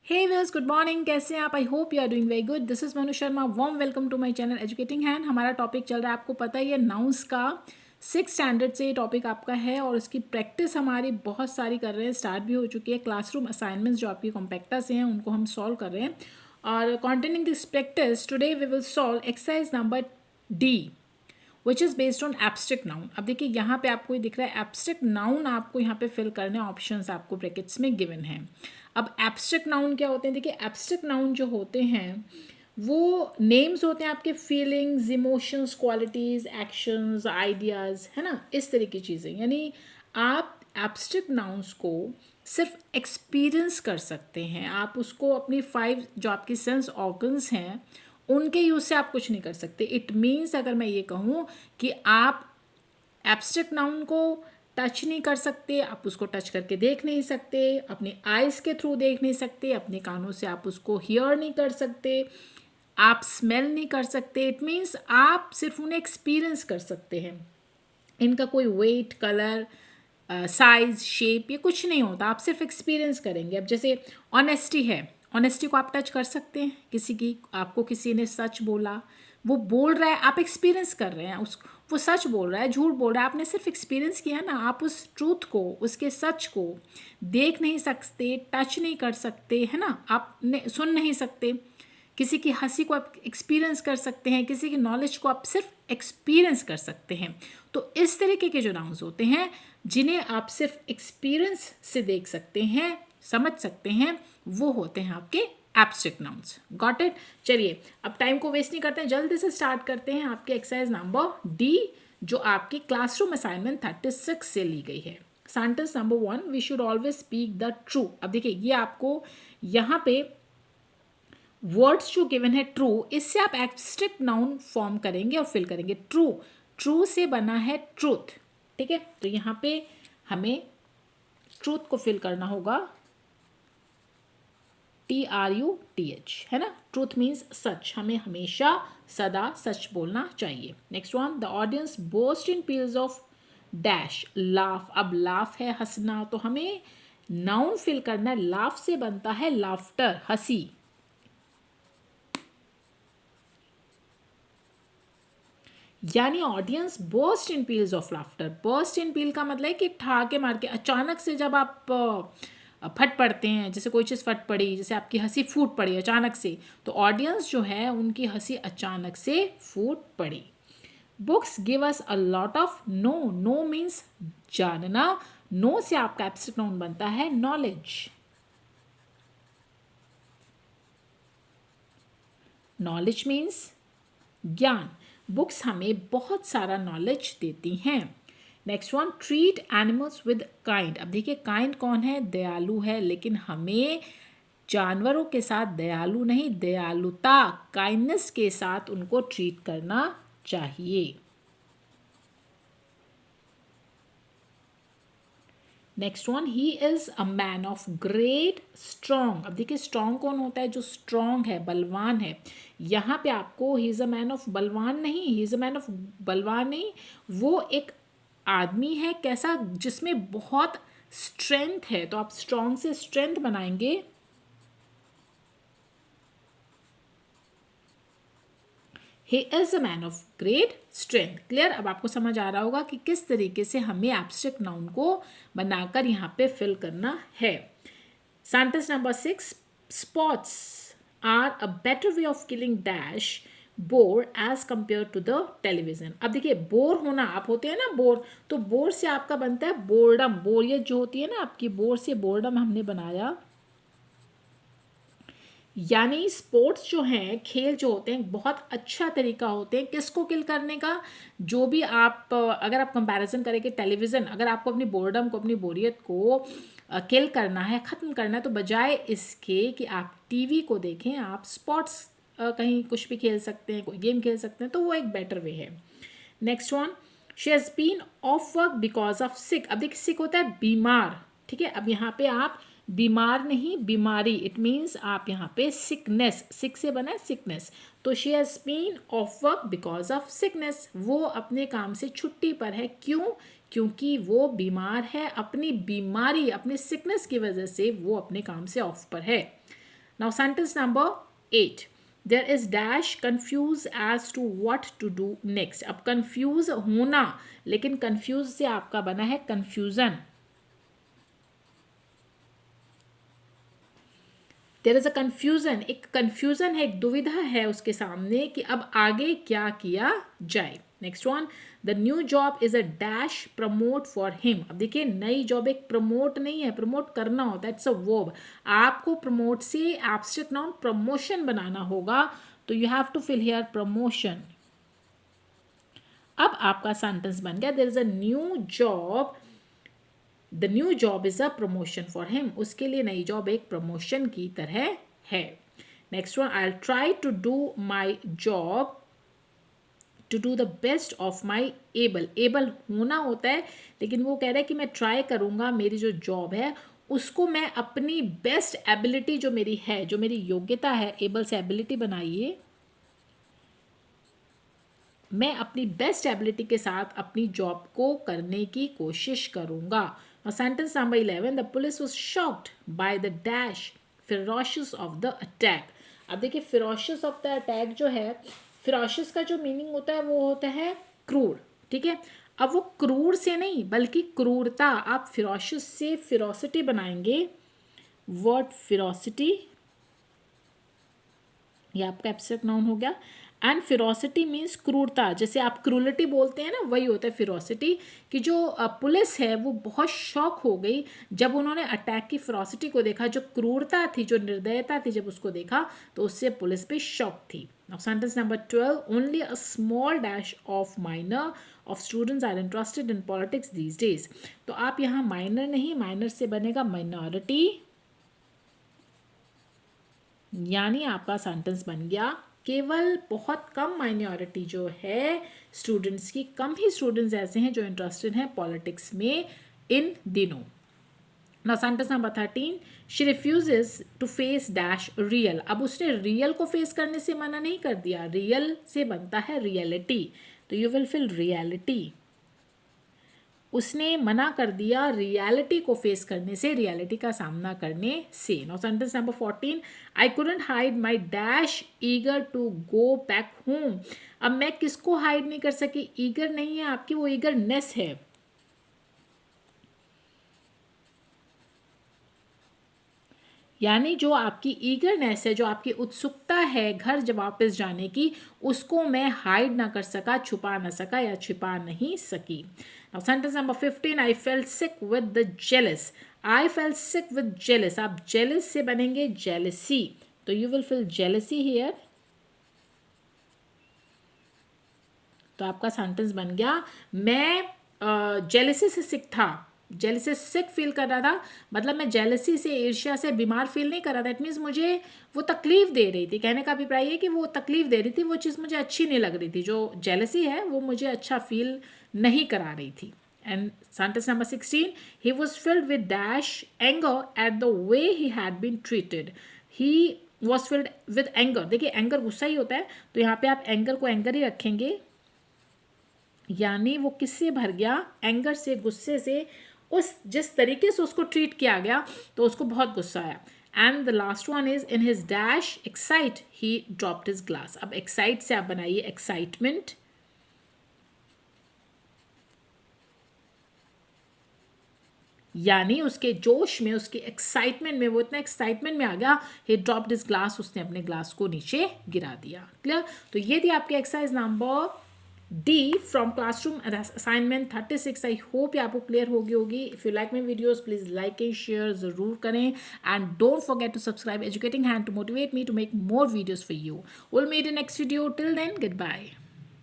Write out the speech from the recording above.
हे viewers, good morning. कैसे हैं आप? I hope you are doing very good. This is Manu Sharma. Warm welcome to my channel educating hand. हमारा topic चल रहा है, आपको पता ही है, नाउंस का। 6 स्टैंडर्ड से ये टॉपिक आपका है और उसकी प्रैक्टिस हमारी बहुत सारी कर रहे हैं, स्टार्ट भी हो चुकी है। क्लासरूम असाइनमेंट्स जो आपकी कॉम्पैक्टा से हैं उनको हम सॉल्व कर रहे हैं। और continuing this practice today we will solve exercise number D which is based on abstract noun. अब देखिए यहाँ पे आपको ये दिख रहा है एब्स्ट्रैक्ट नाउन, आपको यहाँ पे फिल करने ऑप्शंस आपको ब्रैकेट्स में गिवन हैं। अब एब्स्ट्रैक्ट नाउन क्या होते हैं? देखिए एब्स्ट्रैक्ट नाउन जो होते हैं वो नेम्स होते हैं आपके feelings, emotions, qualities, actions, ideas, है ना, इस तरह की चीज़ें। यानी आप एब्स्ट्रैक्ट नाउन्स को सिर्फ एक्सपीरियंस कर सकते हैं। आप उसको अपनी 5 जो आपकी सेंस ऑर्गन्स हैं उनके यूज़ से आप कुछ नहीं कर सकते। इट मीन्स अगर मैं ये कहूँ कि आप एब्स्ट्रैक्ट नाउन को टच नहीं कर सकते, आप उसको टच करके देख नहीं सकते, अपनी आइज़ के थ्रू देख नहीं सकते, अपने कानों से आप उसको हियर नहीं कर सकते, आप स्मेल नहीं कर सकते। इट मीन्स आप सिर्फ उन्हें एक्सपीरियंस कर सकते हैं। इनका कोई वेट, कलर, साइज, शेप, ये कुछ नहीं होता। आप सिर्फ एक्सपीरियंस करेंगे। अब जैसे ऑनेस्टी है, ऑनेस्टी को आप टच कर सकते हैं। किसी की, आपको किसी ने सच बोला, वो बोल रहा है, आप एक्सपीरियंस कर रहे हैं उस, वो सच बोल रहा है, झूठ बोल रहा है, आपने सिर्फ एक्सपीरियंस किया ना। आप उस ट्रूथ को, उसके सच को देख नहीं सकते, टच नहीं कर सकते, है ना, आप सुन नहीं सकते। किसी की हंसी को आप एक्सपीरियंस कर सकते हैं, किसी की नॉलेज को आप सिर्फ एक्सपीरियंस कर सकते हैं। तो इस तरीके के जो नाउन्स होते हैं जिन्हें आप सिर्फ एक्सपीरियंस से देख सकते हैं, समझ सकते हैं, वो होते हैं आपके एब्स्ट्रैक्ट नाउन्स। Got it? चलिए अब टाइम को वेस्ट नहीं करते हैं, जल्दी से स्टार्ट करते हैं आपके एक्सरसाइज नंबर डी जो आपकी क्लासरूम असाइनमेंट 36 से ली गई है। Sentence number 1, we should always speak the true. अब देखिए ये आपको यहाँ पे वर्ड्स जो गिवन है ट्रू, इससे आप एब्स्ट्रैक्ट नाउन फॉर्म करेंगे और फिल करेंगे। ट्रू, ट्रू से बना है ट्रूथ, ठीक है। तो यहाँ पे हमें ट्रूथ को फिल करना होगा, TRUTH, है ना। ट्रूथ मीन्स सच, हमें हमेशा सदा सच बोलना चाहिए। Next one, the audience boast in peals of dash laugh. अब लाफ है हंसना, तो हमें नाउन फिल करना है। लाफ से बनता है लाफ्टर, हंसी। यानी audience burst in peals of laughter. Burst in peal का मतलब है कि ठहाके मार के, अचानक से जब आप फट पड़ते हैं, जैसे कोई चीज़ फट पड़ी, जैसे आपकी हंसी फूट पड़ी अचानक से, तो ऑडियंस जो है उनकी हंसी अचानक से फूट पड़ी। Books give us a lot of know. Know means जानना। नो से आपका एब्स्ट्रैक्ट नाउन बनता है नॉलेज। नॉलेज मीन्स ज्ञान। बुक्स हमें बहुत सारा नॉलेज देती हैं। Next one, treat animals with kind. अब देखिए काइंड कौन है? दयालु है, लेकिन हमें जानवरों के साथ दयालु नहीं, दयालुता, काइंडनेस के साथ उनको ट्रीट करना चाहिए। Next one, he is a man of great strong. अब देखिए स्ट्रॉन्ग कौन होता है? जो स्ट्रॉन्ग है, बलवान है। यहाँ पे आपको he is a man of बलवान नहीं, he is a man of बलवान नहीं, वो एक आदमी है कैसा, जिसमें बहुत स्ट्रेंथ है। तो आप स्ट्रॉन्ग से स्ट्रेंथ बनाएंगे। He is a man of great strength. Clear? अब आपको समझ आ रहा होगा कि किस तरीके से हमें एब्स्ट्रैक्ट नाउन को बनाकर यहाँ पे फिल करना है। Sentence number 6, sports are a better way of killing dash bore as compare to the television. अब देखिए बोर होना, आप होते हैं ना बोर, तो बोर से आपका बनता है बोर्डम। बोरियत जो होती है ना आपकी, बोर से बोर्डम हमने बनाया। यानी स्पोर्ट्स जो हैं, खेल जो होते हैं, बहुत अच्छा तरीका होते हैं किसको किल करने का? जो भी आप अगर आप कंपैरिजन करें कि टेलीविज़न, अगर आपको अपनी बोर्डम को, अपनी बोरियत को किल करना है, ख़त्म करना है, तो बजाय इसके कि आप टीवी को देखें, आप स्पोर्ट्स कहीं कुछ भी खेल सकते हैं, कोई गेम खेल सकते हैं, तो वो एक बेटर वे है। Next one, she has been off work because of sick. अब देखिए सिक होता है बीमार, ठीक है। अब यहाँ पे आप बीमार नहीं, बीमारी, इट मीन्स आप यहाँ पे सिकनेस, सिक से बना है सिकनेस। तो she has been off work because of sickness, वो अपने काम से छुट्टी पर है। क्यों? क्योंकि वो बीमार है, अपनी बीमारी, अपनी सिकनेस की वजह से वो अपने काम से ऑफ पर है। Now sentence number 8, there is dash confuse as to what to do next. अब कंफ्यूज होना, लेकिन कंफ्यूज से आपका बना है confusion. There is a confusion, एक कंफ्यूजन है, एक दुविधा है उसके सामने कि अब आगे क्या किया जाए। Next one, the new job is a dash promote for him. अब देखिए, नई जॉब एक प्रमोट नहीं है, प्रमोट करना होता है, इट्स अ वर्ब। आपको प्रमोट से एब्स्ट्रैक्ट नाउन प्रमोशन बनाना होगा, तो you have to fill here promotion. अब आपका सेंटेंस बन गया, there is a new job, the new job is a promotion for him. उसके लिए नई जॉब एक प्रमोशन की तरह है। Next one, I will try to do my job to do the best of my able. Able होना होता है, लेकिन वो कह रहा है कि मैं ट्राई करूँगा मेरी जो जॉब है उसको मैं अपनी बेस्ट एबिलिटी जो मेरी है, जो मेरी योग्यता है, एबल से एबिलिटी बनाइए, मैं अपनी बेस्ट एबिलिटी के साथ अपनी जॉब को करने की कोशिश करूँगा। और sentence number 11, the police was shocked by the dash ferocious of the attack. अब देखिए, फिरोशियस ऑफ द अटैक जो है, फिरोशियस का जो मीनिंग होता है वो होता है क्रूर, ठीक है। अब वो क्रूर से नहीं बल्कि क्रूरता, आप फिरोशियस से फिरोसिटी बनाएंगे, वर्ड फिरोसिटी, ये आपका एब्स्ट्रैक्ट नाउन हो गया। एंड फिरोसिटी मीन्स क्रूरता, जैसे आप क्रूलिटी बोलते हैं ना, वही होता है फिरोसिटी। कि जो पुलिस है वो बहुत शॉक हो गई जब उन्होंने अटैक की फिरोसिटी को देखा, जो क्रूरता थी, जो निर्दयता थी, जब उसको देखा तो उससे पुलिस भी शॉक थी। Now sentence number 12, only a small dash of minor of students are interested in politics these days. तो आप यहाँ माइनर नहीं, माइनर से बनेगा माइनॉरिटी, यानी आपका सेंटेंस बन गया केवल बहुत कम माइनॉरिटी जो है स्टूडेंट्स की, कम ही स्टूडेंट्स ऐसे हैं जो इंटरेस्टेड हैं पॉलिटिक्स में इन दिनों। Now sentence number 13, she refuses to face dash real. अब उसने रियल को फेस करने से मना नहीं कर दिया, रियल से बनता है रियलिटी, तो यू विल फिल रियलिटी। उसने मना कर दिया रियलिटी को फेस करने से, रियलिटी का सामना करने से। Now sentence number 14, I couldn't hide my dash eager to go back home. अब मैं किसको हाइड नहीं कर सकी, ईगर नहीं है आपकी, वो ईगरनेस है। यानी जो आपकी ईगरनेस है, जो आपकी उत्सुकता है घर जब वापस जाने की, उसको मैं हाइड ना कर सका, छुपा ना सका या छिपा नहीं सकी। Now sentence number 15, I felt sick with the jealous. I felt sick with jealous, आप जेलस से बनेंगे जेलसी, तो you will feel jealousy here. तो आपका सेंटेंस बन गया, मैं जेलसी से सिक था, जेलसी सिक फील कर रहा था, मतलब मैं जेलसी से, ईर्ष्या से बीमार फील नहीं कर रहा था। इट मीन्स मुझे वो तकलीफ दे रही थी, कहने का अभिप्राय है कि वो तकलीफ दे रही थी, वो चीज़ मुझे अच्छी नहीं लग रही थी, जो जेलसी है वो मुझे अच्छा फील नहीं करा रही थी। And sentence number 16, he was filled with dash anger at the way he had been treated. He was filled with anger, देखिए एंगर गुस्सा ही होता है, तो यहाँ पे आप एंगर को एंगर ही रखेंगे, यानी वो किससे भर गया, एंगर से, गुस्से से, उस जिस तरीके से उसको ट्रीट किया गया तो उसको बहुत गुस्सा आया। And the last one is in his dash excite he dropped his glass. अब एक्साइट से आप बनाइए एक्साइटमेंट, यानी उसके जोश में, उसके एक्साइटमेंट में, वो इतना एक्साइटमेंट में आ गया, ही ड्रॉप्ड हिज ग्लास, उसने अपने ग्लास को नीचे गिरा दिया। क्लियर? तो ये थी आपकी exercise number D from classroom assignment 36। I hope ये आपको क्लियर होगी। If you like my videos please like and share जरूर करें, and don't forget to subscribe educating hand to motivate me to make more videos for you. Will meet in next video, till then good bye.